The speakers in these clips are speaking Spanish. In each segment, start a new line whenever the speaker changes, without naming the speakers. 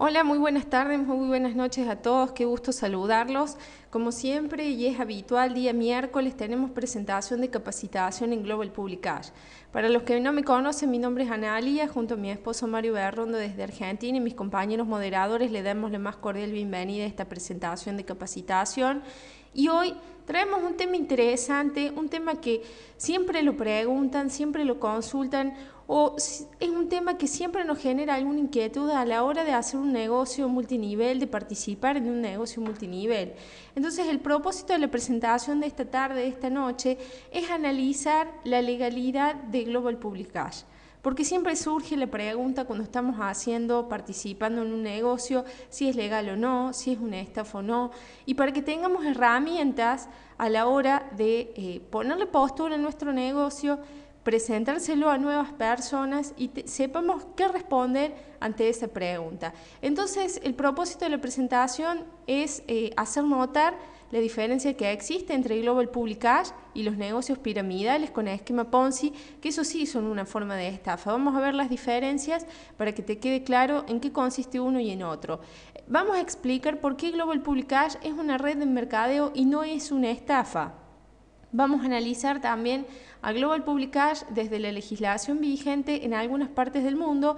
Hola, muy buenas tardes, muy buenas noches a todos, qué gusto saludarlos. Como siempre y es habitual, día miércoles tenemos presentación de capacitación en Global Publicash. Para los que no me conocen, mi nombre es Analia, junto a mi esposo Mario Berrondo desde Argentina y mis compañeros moderadores le damos la más cordial bienvenida a esta presentación de capacitación. Y hoy traemos un tema interesante, un tema que siempre lo preguntan, siempre lo consultan, o es un tema que siempre nos genera alguna inquietud a la hora de hacer un negocio multinivel, de participar en un negocio multinivel. Entonces, el propósito de la presentación de esta tarde, de esta noche, es analizar la legalidad de Global Publicash. Porque siempre surge la pregunta cuando estamos participando en un negocio, si es legal o no, si es una estafa o no, y para que tengamos herramientas a la hora de ponerle postura a nuestro negocio, presentárselo a nuevas personas y sepamos qué responder ante esa pregunta. Entonces, el propósito de la presentación es hacer notar la diferencia que existe entre Global Publicash y los negocios piramidales con esquema Ponzi, que eso sí son una forma de estafa. Vamos a ver las diferencias para que te quede claro en qué consiste uno y en otro. Vamos a explicar por qué Global Publicash es una red de mercadeo y no es una estafa. Vamos a analizar también a Global Publicash desde la legislación vigente en algunas partes del mundo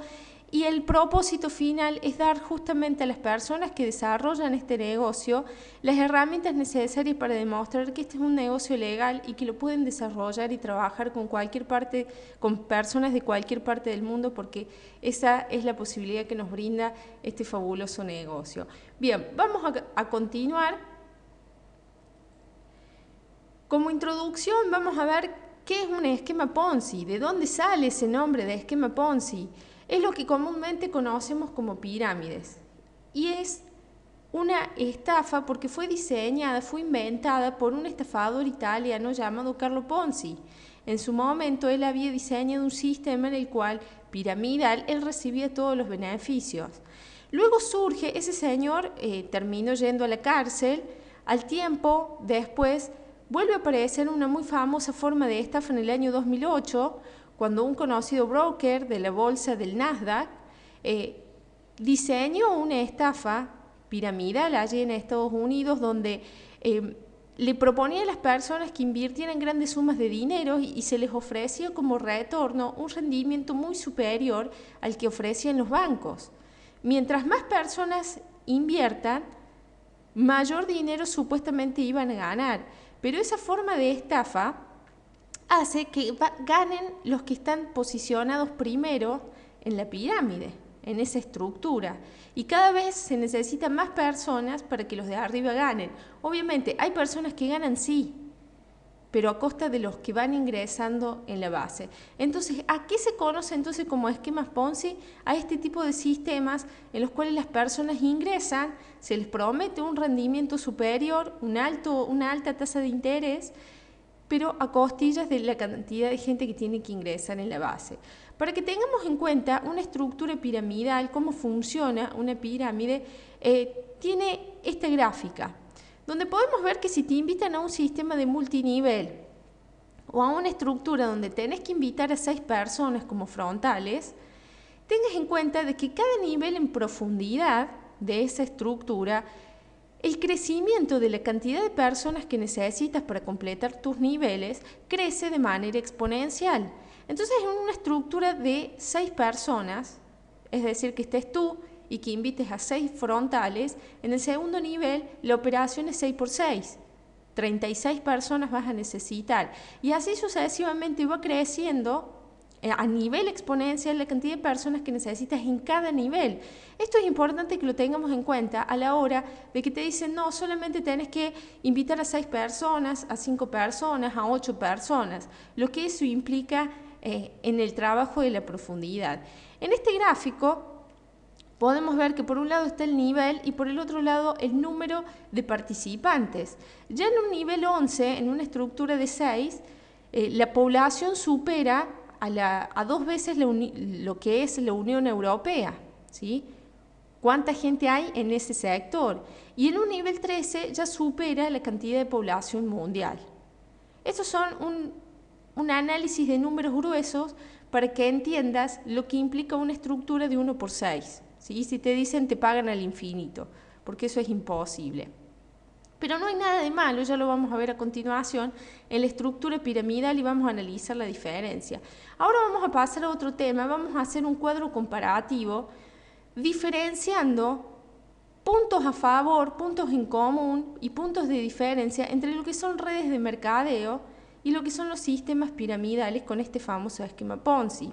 y el propósito final es dar justamente a las personas que desarrollan este negocio las herramientas necesarias para demostrar que este es un negocio legal y que lo pueden desarrollar y trabajar con con personas de cualquier parte del mundo, porque esa es la posibilidad que nos brinda este fabuloso negocio. Bien, vamos a continuar. Como introducción vamos a ver qué es un esquema Ponzi, de dónde sale ese nombre de esquema Ponzi. Es lo que comúnmente conocemos como pirámides y es una estafa porque fue diseñada, fue inventada por un estafador italiano llamado Carlo Ponzi. En su momento él había diseñado un sistema en el cual piramidal él recibía todos los beneficios. Luego surge, ese señor terminó yendo a la cárcel, al tiempo después vuelve a aparecer una muy famosa forma de estafa en el año 2008, cuando un conocido broker de la bolsa del Nasdaq diseñó una estafa piramidal allí en Estados Unidos, donde le proponía a las personas que invirtieran grandes sumas de dinero y se les ofrecía como retorno un rendimiento muy superior al que ofrecían los bancos. Mientras más personas inviertan, mayor dinero supuestamente iban a ganar. Pero esa forma de estafa hace que ganen los que están posicionados primero en la pirámide, en esa estructura. Y cada vez se necesitan más personas para que los de arriba ganen. Obviamente hay personas que ganan sí, pero a costa de los que van ingresando en la base. Entonces, ¿a qué se conoce entonces como esquemas Ponzi? A este tipo de sistemas en los cuales las personas ingresan, se les promete un rendimiento superior, una alta tasa de interés, pero a costillas de la cantidad de gente que tiene que ingresar en la base. Para que tengamos en cuenta una estructura piramidal, cómo funciona una pirámide, tiene esta gráfica, donde podemos ver que si te invitan a un sistema de multinivel o a una estructura donde tenés que invitar a 6 personas como frontales, tengas en cuenta de que cada nivel en profundidad de esa estructura, el crecimiento de la cantidad de personas que necesitas para completar tus niveles crece de manera exponencial. Entonces, en una estructura de 6 personas, es decir, que estés tú y que invites a 6 frontales, en el segundo nivel la operación es 6 por 6. 36 personas vas a necesitar. Y así sucesivamente va creciendo a nivel exponencial la cantidad de personas que necesitas en cada nivel. Esto es importante que lo tengamos en cuenta a la hora de que te dicen, no, solamente tenés que invitar a 6 personas, a 5 personas, a 8 personas, lo que eso implica en el trabajo de la profundidad. En este gráfico podemos ver que por un lado está el nivel y por el otro lado el número de participantes. Ya en un nivel 11, en una estructura de 6, la población supera a 2 veces lo que es la Unión Europea, ¿sí? ¿Cuánta gente hay en ese sector? Y en un nivel 13 ya supera la cantidad de población mundial. Estos son un análisis de números gruesos para que entiendas lo que implica una estructura de 1 por 6. ¿Sí? Si te dicen te pagan al infinito, porque eso es imposible. Pero no hay nada de malo, ya lo vamos a ver a continuación, en la estructura piramidal y vamos a analizar la diferencia. Ahora vamos a pasar a otro tema, vamos a hacer un cuadro comparativo diferenciando puntos a favor, puntos en común y puntos de diferencia entre lo que son redes de mercadeo y lo que son los sistemas piramidales con este famoso esquema Ponzi.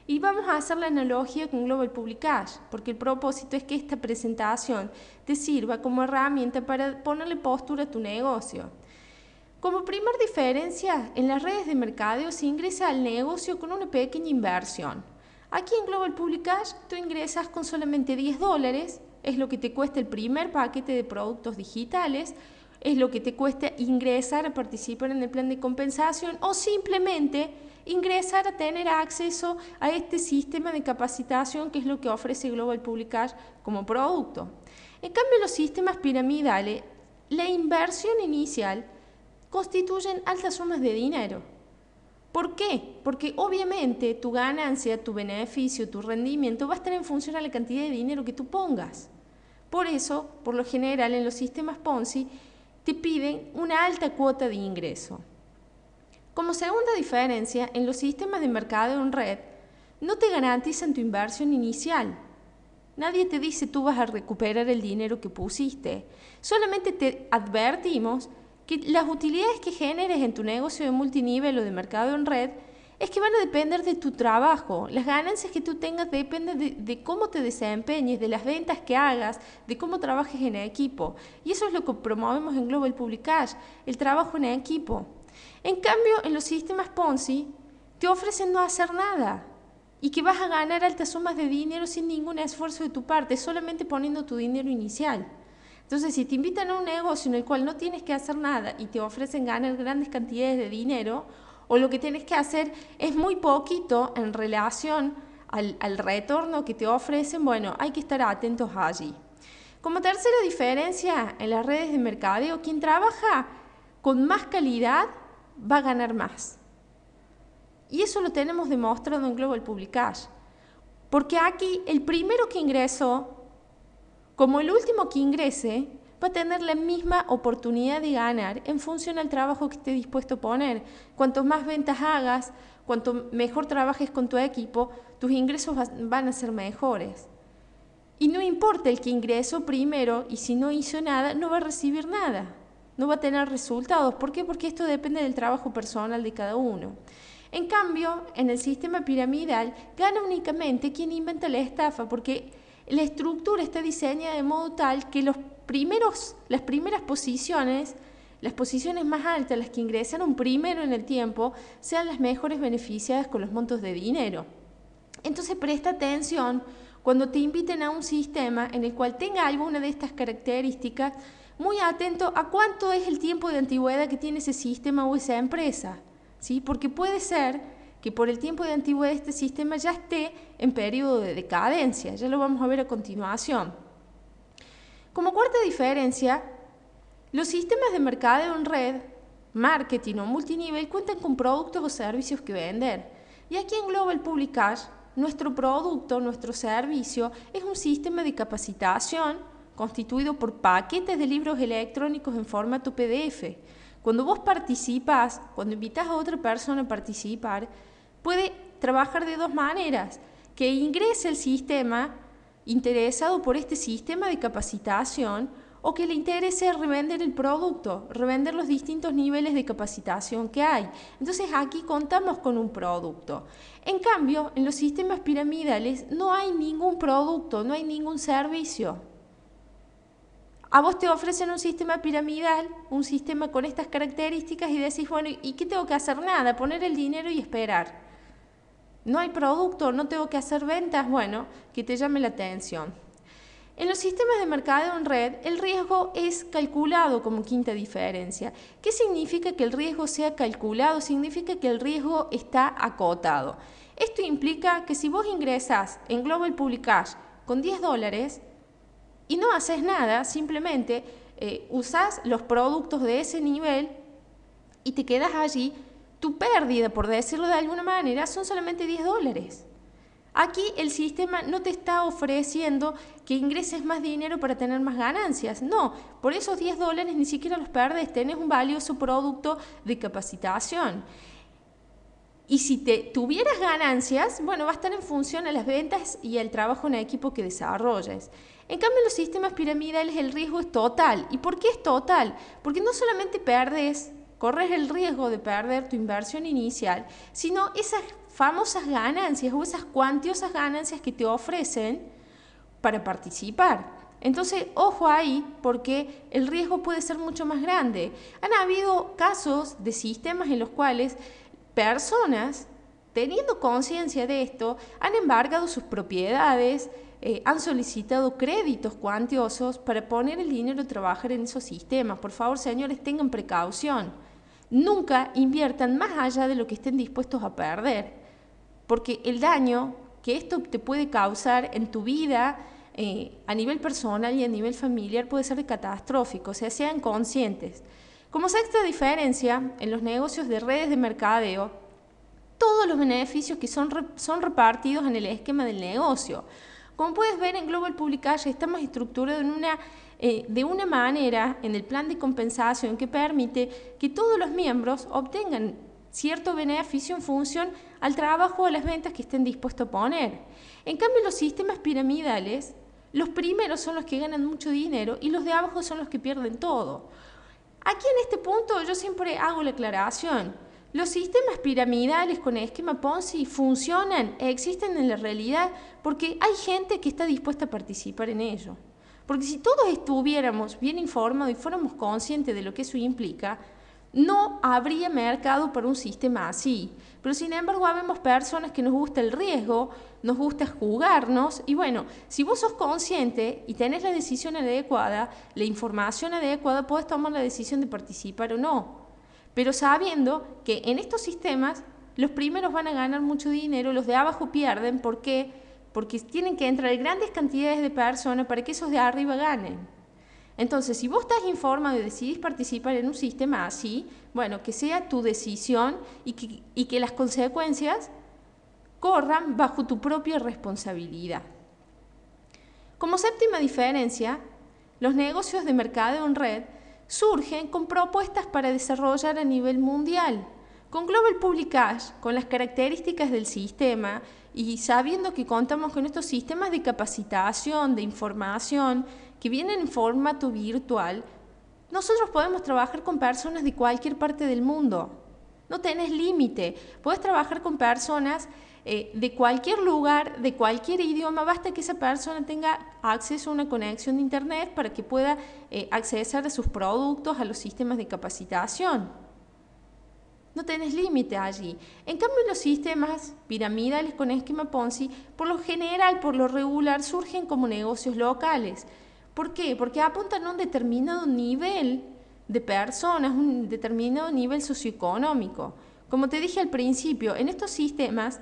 Y vamos a hacer la analogía con Global Publicash, porque el propósito es que esta presentación te sirva como herramienta para ponerle postura a tu negocio. Como primer diferencia, en las redes de mercadeo se ingresa al negocio con una pequeña inversión. Aquí en Global Publicash tú ingresas con solamente $10, es lo que te cuesta el primer paquete de productos digitales, es lo que te cuesta ingresar a participar en el plan de compensación o simplemente ingresar a tener acceso a este sistema de capacitación que es lo que ofrece Global Publicash como producto. En cambio, los sistemas piramidales, la inversión inicial constituyen altas sumas de dinero. ¿Por qué? Porque obviamente tu ganancia, tu beneficio, tu rendimiento va a estar en función a la cantidad de dinero que tú pongas. Por eso, por lo general, en los sistemas Ponzi te piden una alta cuota de ingreso. Como segunda diferencia, en los sistemas de mercadeo en red no te garantizan tu inversión inicial. Nadie te dice tú vas a recuperar el dinero que pusiste. Solamente te advertimos que las utilidades que generes en tu negocio de multinivel o de mercadeo en red es que van a depender de tu trabajo. Las ganancias que tú tengas dependen de cómo te desempeñes, de las ventas que hagas, de cómo trabajes en equipo. Y eso es lo que promovemos en Global Publicash, el trabajo en equipo. En cambio, en los sistemas Ponzi te ofrecen no hacer nada y que vas a ganar altas sumas de dinero sin ningún esfuerzo de tu parte, solamente poniendo tu dinero inicial. Entonces, si te invitan a un negocio en el cual no tienes que hacer nada y te ofrecen ganar grandes cantidades de dinero, o lo que tienes que hacer es muy poquito en relación al retorno que te ofrecen, bueno, hay que estar atentos allí. Como tercera diferencia, en las redes de mercadeo, quien trabaja con más calidad va a ganar más. Y eso lo tenemos demostrado en Global Publicash. Porque aquí el primero que ingresó, como el último que ingrese, va a tener la misma oportunidad de ganar en función al trabajo que esté dispuesto a poner. Cuanto más ventas hagas, cuanto mejor trabajes con tu equipo, tus ingresos van a ser mejores. Y no importa el que ingresó primero y si no hizo nada, no va a recibir nada. No va a tener resultados. ¿Por qué? Porque esto depende del trabajo personal de cada uno. En cambio, en el sistema piramidal gana únicamente quien inventa la estafa, porque la estructura está diseñada de modo tal que las primeras posiciones, las posiciones más altas, las que ingresaron primero en el tiempo, sean las mejores beneficiadas con los montos de dinero. Entonces presta atención cuando te inviten a un sistema en el cual tenga alguna de estas características, muy atento a cuánto es el tiempo de antigüedad que tiene ese sistema o esa empresa, ¿sí? Porque puede ser que por el tiempo de antigüedad este sistema ya esté en periodo de decadencia, ya lo vamos a ver a continuación. Como cuarta diferencia, los sistemas de mercadeo en red, marketing o multinivel cuentan con productos o servicios que vender. Y aquí en Global Publicash, nuestro producto, nuestro servicio, es un sistema de capacitación constituido por paquetes de libros electrónicos en formato PDF. Cuando vos participas, cuando invitas a otra persona a participar, puede trabajar de dos maneras: que ingrese al sistema interesado por este sistema de capacitación o que le interese revender el producto, revender los distintos niveles de capacitación que hay. Entonces aquí contamos con un producto. En cambio, en los sistemas piramidales no hay ningún producto, no hay ningún servicio. A vos te ofrecen un sistema piramidal, un sistema con estas características y decís, bueno, ¿y qué tengo que hacer? Nada, poner el dinero y esperar. No hay producto, no tengo que hacer ventas, bueno, que te llame la atención. En los sistemas de mercadeo en red, el riesgo es calculado como quinta diferencia. ¿Qué significa que el riesgo sea calculado? Significa que el riesgo está acotado. Esto implica que si vos ingresás en Global Publicash con $10 y no haces nada, simplemente usás los productos de ese nivel y te quedas allí, tu pérdida, por decirlo de alguna manera, son solamente $10. Aquí el sistema no te está ofreciendo que ingreses más dinero para tener más ganancias. No, por esos $10 ni siquiera los perdes, tenés un valioso producto de capacitación. Y si tuvieras ganancias, bueno, va a estar en función a las ventas y al trabajo en equipo que desarrolles. En cambio, en los sistemas piramidales el riesgo es total. ¿Y por qué es total? Porque no solamente corres el riesgo de perder tu inversión inicial, sino esas famosas ganancias o esas cuantiosas ganancias que te ofrecen para participar. Entonces, ojo ahí, porque el riesgo puede ser mucho más grande. Han habido casos de sistemas en los cuales personas, teniendo conciencia de esto, han embargado sus propiedades, han solicitado créditos cuantiosos para poner el dinero a trabajar en esos sistemas. Por favor, señores, tengan precaución. Nunca inviertan más allá de lo que estén dispuestos a perder, porque el daño que esto te puede causar en tu vida a nivel personal y a nivel familiar puede ser catastrófico, o sea, sean conscientes. Como sexta diferencia, en los negocios de redes de mercadeo, todos los beneficios que son repartidos en el esquema del negocio. Como puedes ver en Global Publications, estamos estructurados de una manera en el plan de compensación que permite que todos los miembros obtengan cierto beneficio en función al trabajo o a las ventas que estén dispuestos a poner. En cambio, los sistemas piramidales, los primeros son los que ganan mucho dinero y los de abajo son los que pierden todo. Aquí en este punto yo siempre hago la aclaración. Los sistemas piramidales con esquema Ponzi funcionan, existen en la realidad porque hay gente que está dispuesta a participar en ello. Porque si todos estuviéramos bien informados y fuéramos conscientes de lo que eso implica, no habría mercado para un sistema así. Pero sin embargo, habemos personas que nos gusta el riesgo, nos gusta jugarnos y bueno, si vos sos consciente y tenés la decisión adecuada, la información adecuada, podés tomar la decisión de participar o no. Pero sabiendo que en estos sistemas los primeros van a ganar mucho dinero, los de abajo pierden. ¿Por qué? Porque tienen que entrar grandes cantidades de personas para que esos de arriba ganen. Entonces, si vos estás informado y decidís participar en un sistema así, bueno, que sea tu decisión y que las consecuencias corran bajo tu propia responsabilidad. Como séptima diferencia, los negocios de mercadeo en red surgen con propuestas para desarrollar a nivel mundial. Con Global Publications, con las características del sistema y sabiendo que contamos con estos sistemas de capacitación, de información, que vienen en formato virtual, nosotros podemos trabajar con personas de cualquier parte del mundo. No tenés límite, puedes trabajar con personas de cualquier lugar, de cualquier idioma, basta que esa persona tenga acceso a una conexión de internet para que pueda acceder a sus productos, a los sistemas de capacitación. No tenés límite allí. En cambio, los sistemas piramidales con esquema Ponzi, por lo general, por lo regular, surgen como negocios locales. ¿Por qué? Porque apuntan a un determinado nivel de personas, un determinado nivel socioeconómico. Como te dije al principio, en estos sistemas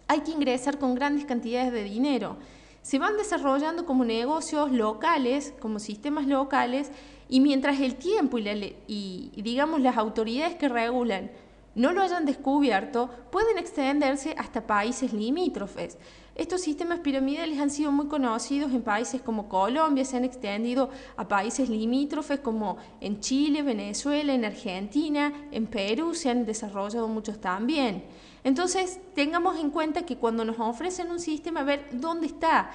hay que ingresar con grandes cantidades de dinero. Se van desarrollando como negocios locales, como sistemas locales, y mientras el tiempo y digamos las autoridades que regulan no lo hayan descubierto, pueden extenderse hasta países limítrofes. Estos sistemas piramidales han sido muy conocidos en países como Colombia, se han extendido a países limítrofes como en Chile, Venezuela, en Argentina, en Perú se han desarrollado muchos también. Entonces, tengamos en cuenta que cuando nos ofrecen un sistema, a ver dónde está.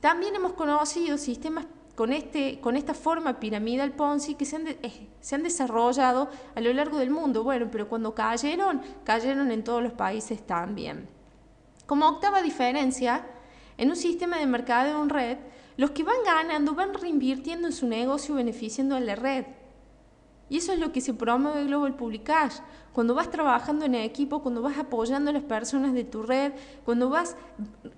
También hemos conocido sistemas con esta forma piramidal Ponzi que se han desarrollado a lo largo del mundo. Bueno, pero cuando cayeron en todos los países también. Como octava diferencia, en un sistema de mercadeo en red, los que van ganando van reinvirtiendo en su negocio beneficiando a la red. Y eso es lo que se promueve en Global Publications. Cuando vas trabajando en equipo, cuando vas apoyando a las personas de tu red, cuando vas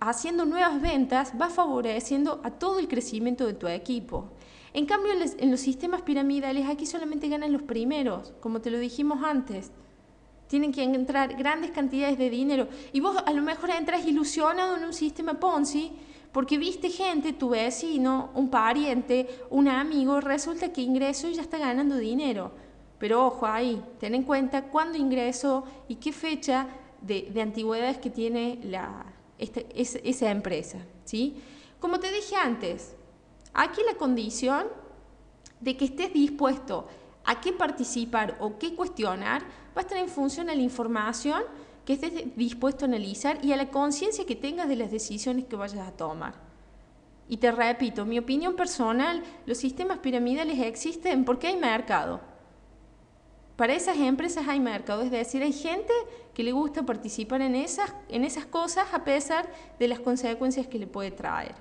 haciendo nuevas ventas, vas favoreciendo a todo el crecimiento de tu equipo. En cambio, en los sistemas piramidales, aquí solamente ganan los primeros, como te lo dijimos antes. Tienen que entrar grandes cantidades de dinero. Y vos a lo mejor entras ilusionado en un sistema Ponzi, porque viste gente, tu vecino, un pariente, un amigo, resulta que ingresó y ya está ganando dinero. Pero ojo ahí, ten en cuenta cuándo ingresó y qué fecha de antigüedades que tiene esa empresa, ¿sí? Como te dije antes, aquí la condición de que estés dispuesto a qué participar o qué cuestionar va a estar en función a la información que estés dispuesto a analizar y a la conciencia que tengas de las decisiones que vayas a tomar. Y te repito, mi opinión personal, los sistemas piramidales existen porque hay mercado. Para esas empresas hay mercado, es decir, hay gente que le gusta participar en esas cosas a pesar de las consecuencias que le puede traer.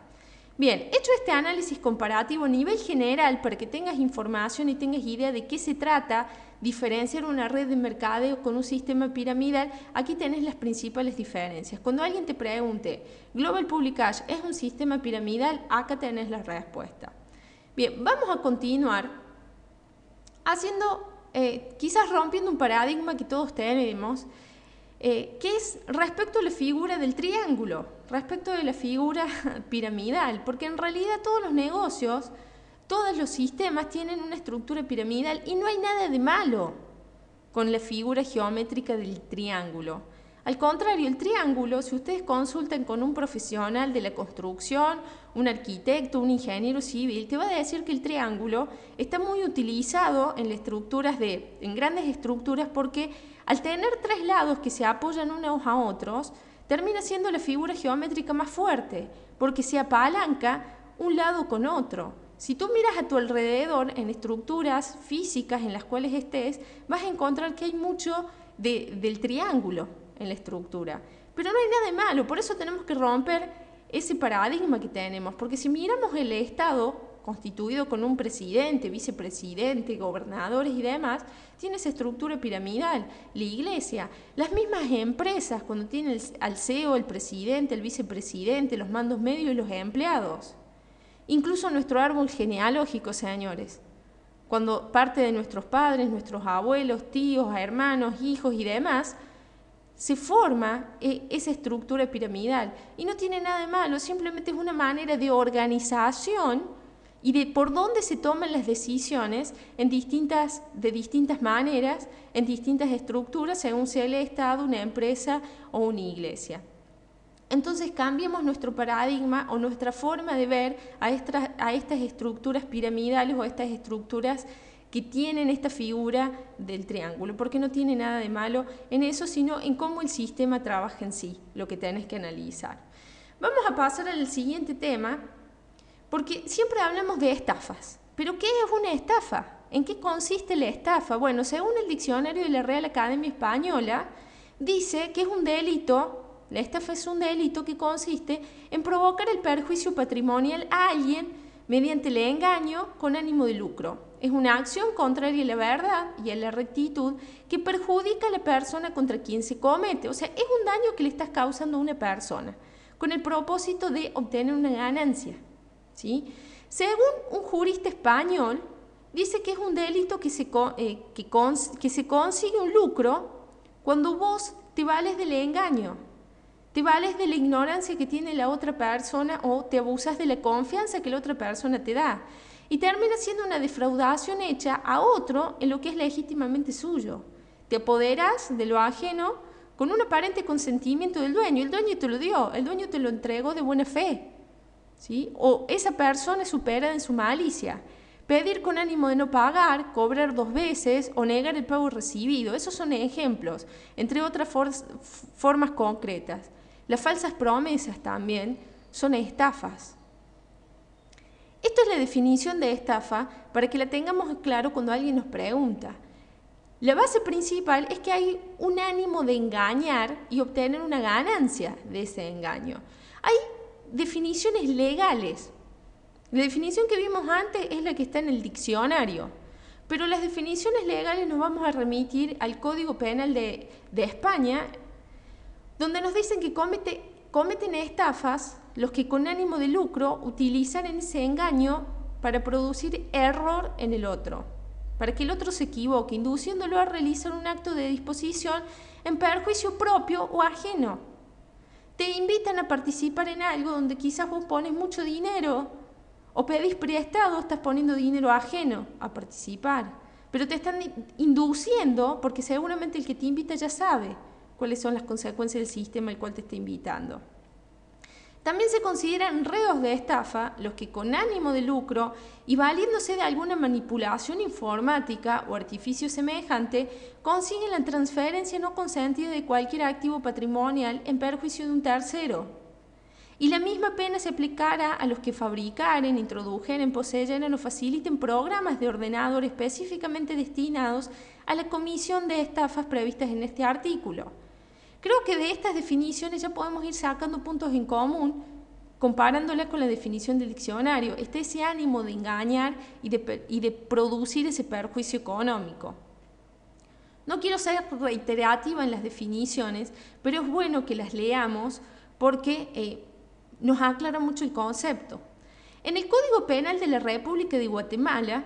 Bien, hecho este análisis comparativo a nivel general para que tengas información y tengas idea de qué se trata diferenciar una red de mercadeo con un sistema piramidal, aquí tenés las principales diferencias. Cuando alguien te pregunte, Global Public Cash es un sistema piramidal, acá tenés la respuesta. Bien, vamos a continuar haciendo, quizás rompiendo un paradigma que todos tenemos, que es respecto a la figura del triángulo, respecto de la figura piramidal, porque en realidad todos los negocios, todos los sistemas tienen una estructura piramidal y no hay nada de malo con la figura geométrica del triángulo. Al contrario, el triángulo, si ustedes consultan con un profesional de la construcción, un arquitecto, un ingeniero civil, te va a decir que el triángulo está muy utilizado en en grandes estructuras porque al tener tres lados que se apoyan unos a otros, termina siendo la figura geométrica más fuerte, porque se apalanca un lado con otro. Si tú miras a tu alrededor en estructuras físicas en las cuales estés, vas a encontrar que hay mucho del triángulo en la estructura. Pero no hay nada de malo, por eso tenemos que romper ese paradigma que tenemos, porque si miramos el Estado constituido con un presidente, vicepresidente, gobernadores y demás, tiene esa estructura piramidal. La iglesia, las mismas empresas, cuando tienen al CEO, el presidente, el vicepresidente, los mandos medios y los empleados. Incluso nuestro árbol genealógico, señores, cuando parte de nuestros padres, nuestros abuelos, tíos, hermanos, hijos y demás, se forma esa estructura piramidal y no tiene nada de malo, simplemente es una manera de organización y de por dónde se toman las decisiones de distintas maneras, en distintas estructuras, según sea el Estado, una empresa o una iglesia. Entonces cambiemos nuestro paradigma o nuestra forma de ver a estas estructuras piramidales o a estas estructuras que tienen esta figura del triángulo, porque no tiene nada de malo en eso, sino en cómo el sistema trabaja en sí, lo que tenés que analizar. Vamos a pasar al siguiente tema, porque siempre hablamos de estafas. ¿Pero qué es una estafa? ¿En qué consiste la estafa? Bueno, según el diccionario de la Real Academia Española, dice que es un delito. La estafa es un delito que consiste en provocar el perjuicio patrimonial a alguien mediante el engaño con ánimo de lucro. Es una acción contraria a la verdad y a la rectitud que perjudica a la persona contra quien se comete. O sea, es un daño que le estás causando a una persona con el propósito de obtener una ganancia, ¿sí? Según un jurista español, dice que es un delito que se consigue un lucro cuando vos te vales del engaño, te vales de la ignorancia que tiene la otra persona o te abusas de la confianza que la otra persona te da. Y termina siendo una defraudación hecha a otro en lo que es legítimamente suyo. Te apoderas de lo ajeno con un aparente consentimiento del dueño. El dueño te lo dio, el dueño te lo entregó de buena fe, ¿sí? O esa persona supera en su malicia. Pedir con ánimo de no pagar, cobrar 2 veces o negar el pago recibido. Esos son ejemplos, entre otras formas concretas. Las falsas promesas también son estafas. Esto es la definición de estafa para que la tengamos claro cuando alguien nos pregunta. La base principal es que hay un ánimo de engañar y obtener una ganancia de ese engaño. Hay definiciones legales. La definición que vimos antes es la que está en el diccionario, pero las definiciones legales nos vamos a remitir al Código Penal de España, donde nos dicen que cometen estafas los que con ánimo de lucro utilizan ese engaño para producir error en el otro, para que el otro se equivoque, induciéndolo a realizar un acto de disposición en perjuicio propio o ajeno. Te invitan a participar en algo donde quizás vos pones mucho dinero o pedís prestado, estás poniendo dinero ajeno a participar. pero te están induciendo porque seguramente el que te invita ya sabe cuáles son las consecuencias del sistema al cual te está invitando. También se consideran reos de estafa los que con ánimo de lucro y valiéndose de alguna manipulación informática o artificio semejante consiguen la transferencia no consentida de cualquier activo patrimonial en perjuicio de un tercero. Y la misma pena se aplicará a los que fabricaren, introdujeren, poseyeran o faciliten programas de ordenador específicamente destinados a la comisión de estafas previstas en este artículo. Creo que de estas definiciones ya podemos ir sacando puntos en común, comparándola con la definición del diccionario. Está ese ánimo de engañar y de producir ese perjuicio económico. No quiero ser reiterativa en las definiciones, pero es bueno que las leamos porque nos aclara mucho el concepto. En el Código Penal de la República de Guatemala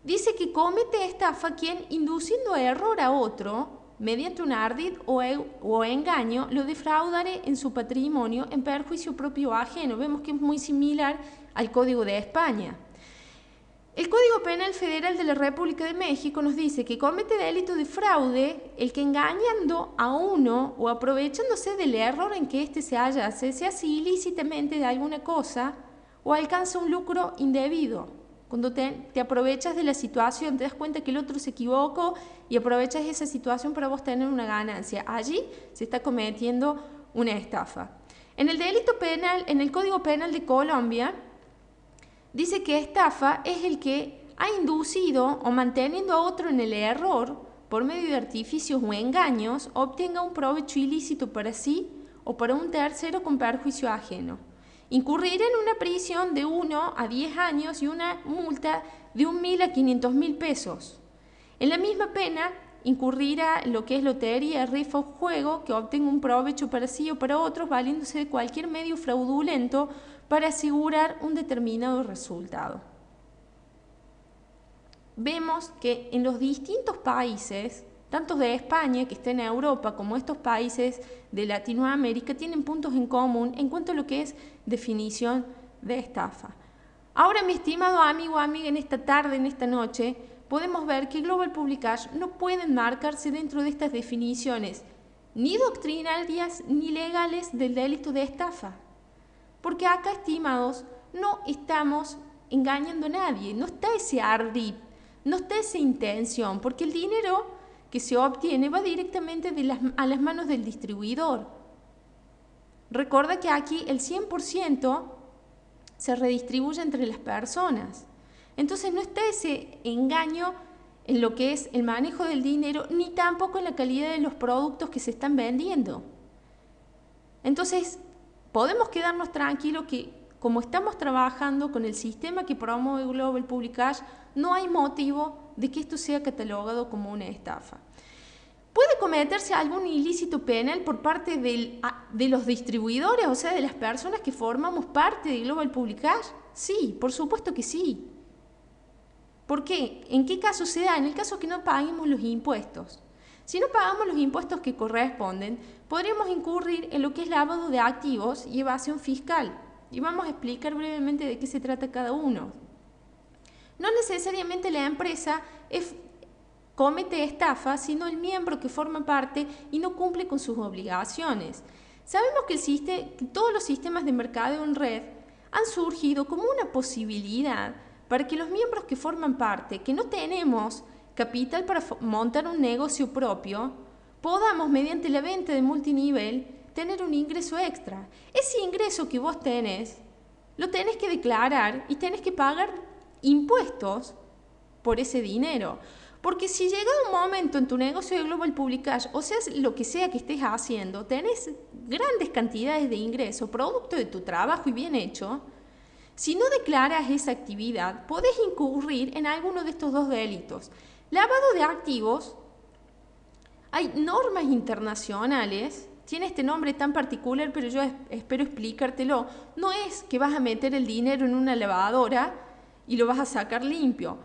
dice que comete estafa quien, induciendo a error a otro, mediante un ardid o engaño, lo defraudare en su patrimonio en perjuicio propio o ajeno. Vemos que es muy similar al Código de España. El Código Penal Federal de la República de México nos dice que comete delito de fraude el que engañando a uno o aprovechándose del error en que éste se hallase, se hace ilícitamente de alguna cosa o alcanza un lucro indebido. Cuando te aprovechas de la situación, te das cuenta que el otro se equivocó y aprovechas esa situación para vos tener una ganancia. Allí se está cometiendo una estafa. En el delito penal, en el Código Penal de Colombia, dice que estafa es el que ha inducido o manteniendo a otro en el error por medio de artificios o engaños obtenga un provecho ilícito para sí o para un tercero con perjuicio ajeno. Incurrirá en una prisión de 1 a 10 años y una multa de 1.000 a 500.000 pesos. En la misma pena incurrirá lo que es lotería, rifa o juego que obtenga un provecho para sí o para otros valiéndose de cualquier medio fraudulento para asegurar un determinado resultado. Vemos que en los distintos países, tanto de España, que está en Europa, como estos países de Latinoamérica, tienen puntos en común en cuanto a lo que es definición de estafa. Ahora, mi estimado amigo o amiga, en esta tarde, en esta noche, podemos ver que Global Publication no pueden marcarse dentro de estas definiciones, ni doctrinarias ni legales del delito de estafa. Porque acá, estimados, no estamos engañando a nadie, no está ese ardid, no está esa intención, porque el dinero que se obtiene va directamente a las manos del distribuidor. Recuerda que aquí el 100% se redistribuye entre las personas. Entonces no está ese engaño en lo que es el manejo del dinero, ni tampoco en la calidad de los productos que se están vendiendo. Entonces, podemos quedarnos tranquilos que como estamos trabajando con el sistema que promueve Global Publication, no hay motivo de que esto sea catalogado como una estafa. ¿Puede cometerse algún ilícito penal por parte de los distribuidores, o sea, de las personas que formamos parte de Global Publication? Sí, por supuesto que sí. ¿Por qué? ¿En qué caso se da? En el caso que no paguemos los impuestos. Si no pagamos los impuestos que corresponden, podríamos incurrir en lo que es lavado de activos y evasión fiscal. Y vamos a explicar brevemente de qué se trata cada uno. No necesariamente la empresa comete estafa, sino el miembro que forma parte y no cumple con sus obligaciones. Sabemos que todos los sistemas de mercadeo en red han surgido como una posibilidad para que los miembros que forman parte, que no tenemos capital para montar un negocio propio, podamos, mediante la venta de multinivel, tener un ingreso extra. Ese ingreso que vos tenés, lo tenés que declarar y tenés que pagar impuestos por ese dinero. Porque si llega un momento en tu negocio de Global Publication, o sea, lo que sea que estés haciendo, tenés grandes cantidades de ingresos, producto de tu trabajo y bien hecho, si no declaras esa actividad, podés incurrir en alguno de estos dos delitos. Lavado de activos, hay normas internacionales, tiene este nombre tan particular, pero yo espero explicártelo. No es que vas a meter el dinero en una lavadora y lo vas a sacar limpio.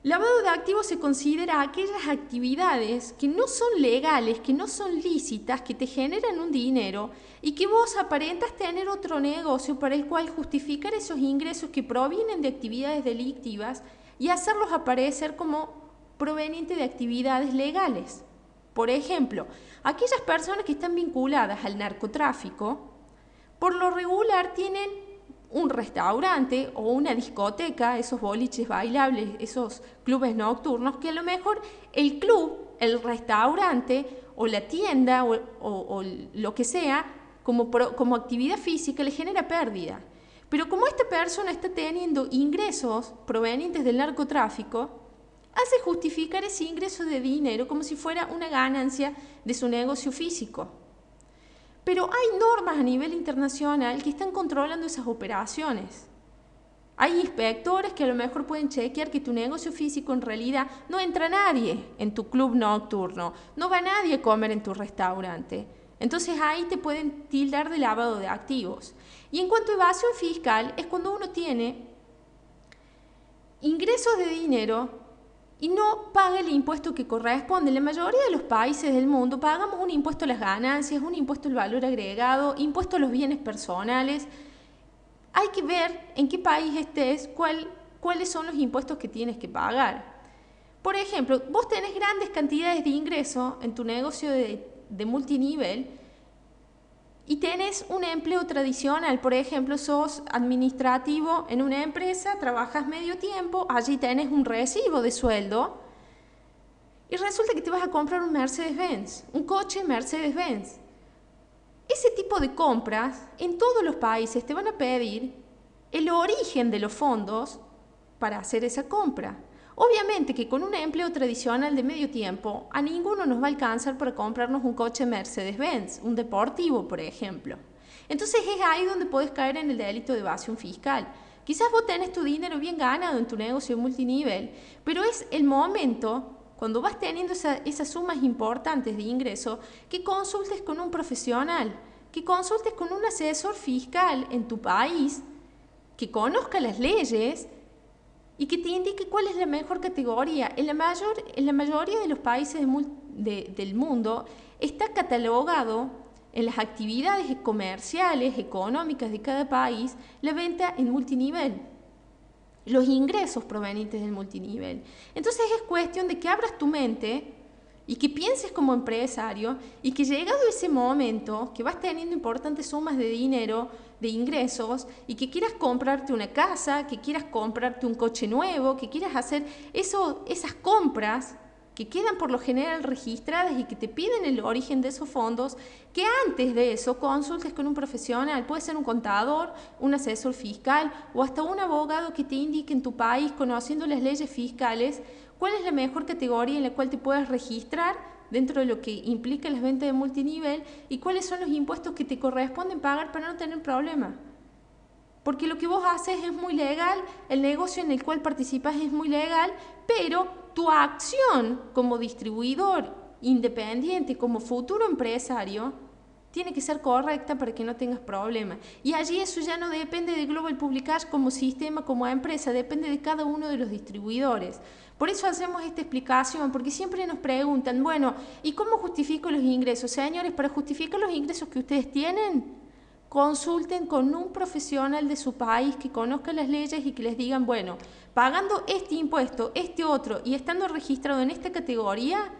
Lavado de activos se considera aquellas actividades que no son legales, que no son lícitas, que te generan un dinero y que vos aparentas tener otro negocio para el cual justificar esos ingresos que provienen de actividades delictivas y hacerlos aparecer como proveniente de actividades legales. Por ejemplo, aquellas personas que están vinculadas al narcotráfico, por lo regular tienen un restaurante o una discoteca, esos boliches bailables, esos clubes nocturnos, que a lo mejor el club, el restaurante o la tienda o lo que sea, como actividad física le genera pérdida. Pero como esta persona está teniendo ingresos provenientes del narcotráfico, hace justificar ese ingreso de dinero como si fuera una ganancia de su negocio físico. Pero hay normas a nivel internacional que están controlando esas operaciones. Hay inspectores que a lo mejor pueden chequear que tu negocio físico en realidad no entra nadie en tu club nocturno, no va nadie a comer en tu restaurante. Entonces ahí te pueden tildar de lavado de activos. Y en cuanto a evasión fiscal, es cuando uno tiene ingresos de dinero y no paga el impuesto que corresponde. En la mayoría de los países del mundo pagamos un impuesto a las ganancias, un impuesto al valor agregado, impuesto a los bienes personales. Hay que ver en qué país estés, cuáles son los impuestos que tienes que pagar. Por ejemplo, vos tenés grandes cantidades de ingresos en tu negocio de multinivel y tenés un empleo tradicional. Por ejemplo, sos administrativo en una empresa, trabajas medio tiempo, allí tenés un recibo de sueldo y resulta que te vas a comprar un Mercedes-Benz, un coche Mercedes-Benz. Ese tipo de compras en todos los países te van a pedir el origen de los fondos para hacer esa compra. Obviamente que con un empleo tradicional de medio tiempo a ninguno nos va a alcanzar para comprarnos un coche Mercedes-Benz, un deportivo, por ejemplo. Entonces es ahí donde podés caer en el delito de evasión fiscal. Quizás vos tenés tu dinero bien ganado en tu negocio multinivel, pero es el momento, cuando vas teniendo esas sumas importantes de ingreso, que consultes con un profesional, que consultes con un asesor fiscal en tu país, que conozca las leyes y que te indique cuál es la mejor categoría. En la mayoría de los países del mundo está catalogado en las actividades comerciales, económicas de cada país, la venta en multinivel, los ingresos provenientes del multinivel. Entonces es cuestión de que abras tu mente y que pienses como empresario y que llegado ese momento, que vas teniendo importantes sumas de dinero, de ingresos, y que quieras comprarte una casa, que quieras comprarte un coche nuevo, que quieras hacer esas compras que quedan por lo general registradas y que te piden el origen de esos fondos, que antes de eso consultes con un profesional, puede ser un contador, un asesor fiscal o hasta un abogado que te indique en tu país, conociendo las leyes fiscales, cuál es la mejor categoría en la cual te puedes registrar dentro de lo que implica las ventas de multinivel y cuáles son los impuestos que te corresponden pagar para no tener problema. Porque lo que vos haces es muy legal, el negocio en el cual participas es muy legal, pero tu acción como distribuidor independiente, como futuro empresario, tiene que ser correcta para que no tengas problemas. Y allí eso ya no depende de Global Publicash como sistema, como empresa, depende de cada uno de los distribuidores. Por eso hacemos esta explicación, porque siempre nos preguntan, bueno, ¿y cómo justifico los ingresos? Señores, para justificar los ingresos que ustedes tienen, consulten con un profesional de su país que conozca las leyes y que les digan, bueno, pagando este impuesto, este otro y estando registrado en esta categoría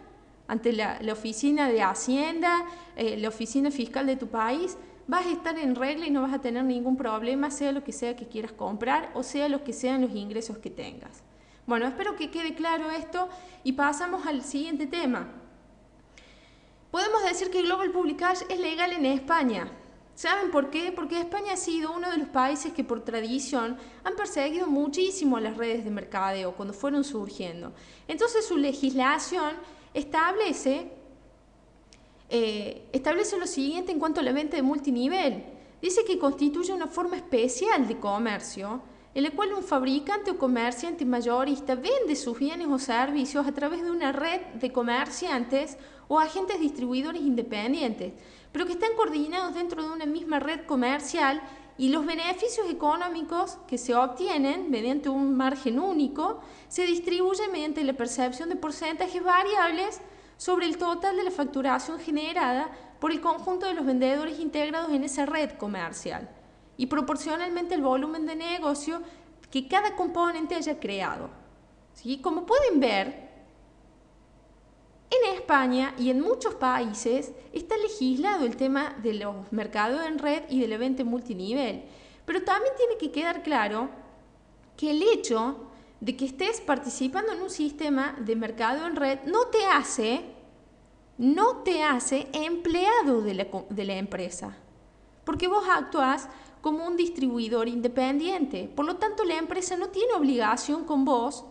ante la oficina de Hacienda, la oficina fiscal de tu país, vas a estar en regla y no vas a tener ningún problema, sea lo que sea que quieras comprar o sea lo que sean los ingresos que tengas. Bueno, espero que quede claro esto y pasamos al siguiente tema. Podemos decir que Global Publicash es legal en España. ¿Saben por qué? Porque España ha sido uno de los países que por tradición han perseguido muchísimo a las redes de mercadeo cuando fueron surgiendo. Entonces su legislación establece lo siguiente en cuanto a la venta de multinivel. Dice que constituye una forma especial de comercio en la cual un fabricante o comerciante mayorista vende sus bienes o servicios a través de una red de comerciantes o agentes distribuidores independientes, pero que están coordinados dentro de una misma red comercial y los beneficios económicos que se obtienen mediante un margen único se distribuyen mediante la percepción de porcentajes variables sobre el total de la facturación generada por el conjunto de los vendedores integrados en esa red comercial y proporcionalmente el volumen de negocio que cada componente haya creado. ¿Sí? Como pueden ver, En España y en muchos países está legislado el tema de los mercados en red y de la venta multinivel, pero también tiene que quedar claro que el hecho de que estés participando en un sistema de mercado en red no te hace empleado de la empresa, porque vos actuás como un distribuidor independiente. Por lo tanto, la empresa no tiene obligación con vos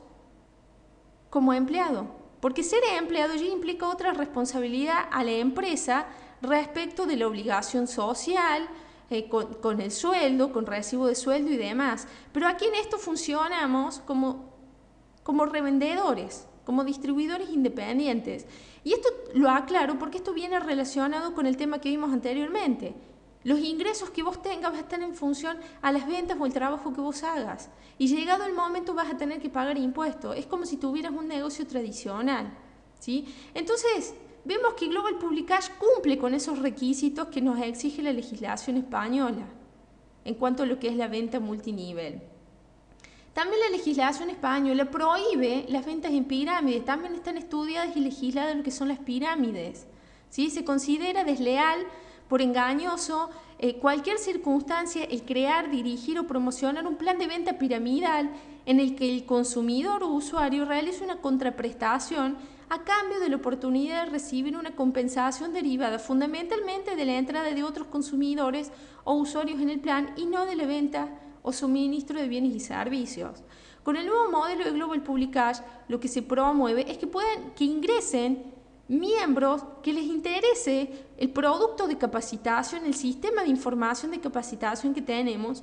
como empleado, porque ser empleado ya implica otra responsabilidad a la empresa respecto de la obligación social, con el sueldo, con recibo de sueldo y demás. Pero aquí en esto funcionamos como revendedores, como distribuidores independientes. Y esto lo aclaro porque esto viene relacionado con el tema que vimos anteriormente. Los ingresos que vos tengas van a estar en función a las ventas o el trabajo que vos hagas. Y llegado el momento vas a tener que pagar impuestos. Es como si tuvieras un negocio tradicional, ¿sí? Entonces, vemos que Global Publicash cumple con esos requisitos que nos exige la legislación española en cuanto a lo que es la venta multinivel. También la legislación española prohíbe las ventas en pirámides. También están estudiadas y legisladas lo que son las pirámides, ¿sí? Se considera desleal, por engañoso, cualquier circunstancia, el crear, dirigir o promocionar un plan de venta piramidal en el que el consumidor o usuario realice una contraprestación a cambio de la oportunidad de recibir una compensación derivada fundamentalmente de la entrada de otros consumidores o usuarios en el plan y no de la venta o suministro de bienes y servicios. Con el nuevo modelo de Global Publicash, lo que se promueve es que ingresen miembros que les interese el producto de capacitación, el sistema de información de capacitación que tenemos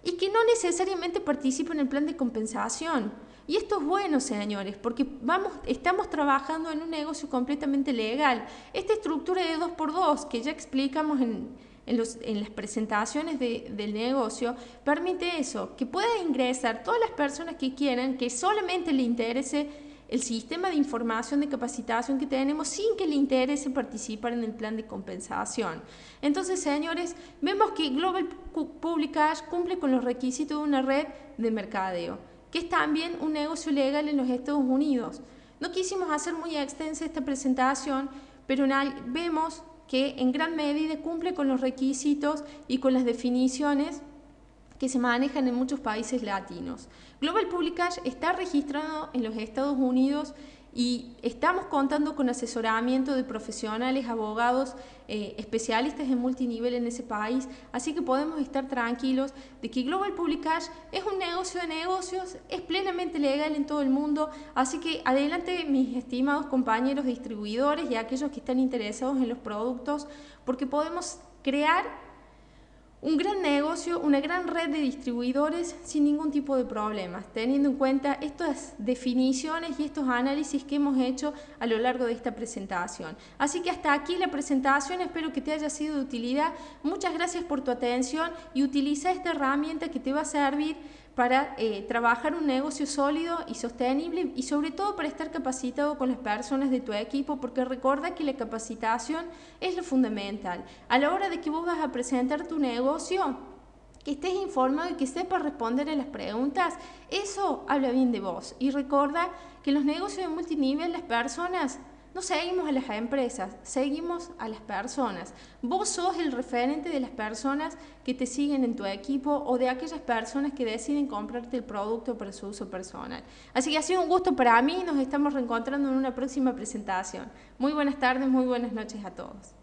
y que no necesariamente participen en el plan de compensación. Y esto es bueno, señores, porque estamos trabajando en un negocio completamente legal. Esta estructura de 2x2 que ya explicamos en las presentaciones del negocio, permite eso, que puedan ingresar todas las personas que quieran, que solamente le interese el sistema de información de capacitación que tenemos sin que le interese participar en el plan de compensación. Entonces, señores, vemos que Global Publicash cumple con los requisitos de una red de mercadeo, que es también un negocio legal en los Estados Unidos. No quisimos hacer muy extensa esta presentación, pero vemos que en gran medida cumple con los requisitos y con las definiciones que se manejan en muchos países latinos. Global Publicash está registrado en los Estados Unidos y estamos contando con asesoramiento de profesionales, abogados, especialistas en multinivel en ese país, así que podemos estar tranquilos de que Global Publicash es un negocio de negocios, es plenamente legal en todo el mundo, así que adelante mis estimados compañeros distribuidores y aquellos que están interesados en los productos, porque podemos crear un gran negocio, una gran red de distribuidores sin ningún tipo de problemas, teniendo en cuenta estas definiciones y estos análisis que hemos hecho a lo largo de esta presentación. Así que hasta aquí la presentación, espero que te haya sido de utilidad. Muchas gracias por tu atención y utiliza esta herramienta que te va a servir para trabajar un negocio sólido y sostenible y sobre todo para estar capacitado con las personas de tu equipo, porque recuerda que la capacitación es lo fundamental. A la hora de que vos vas a presentar tu negocio, que estés informado y que sepas responder a las preguntas, eso habla bien de vos. Y recuerda que en los negocios de multinivel las personas no seguimos a las empresas, seguimos a las personas. Vos sos el referente de las personas que te siguen en tu equipo o de aquellas personas que deciden comprarte el producto para su uso personal. Así que ha sido un gusto para mí, nos estamos reencontrando en una próxima presentación. Muy buenas tardes, muy buenas noches a todos.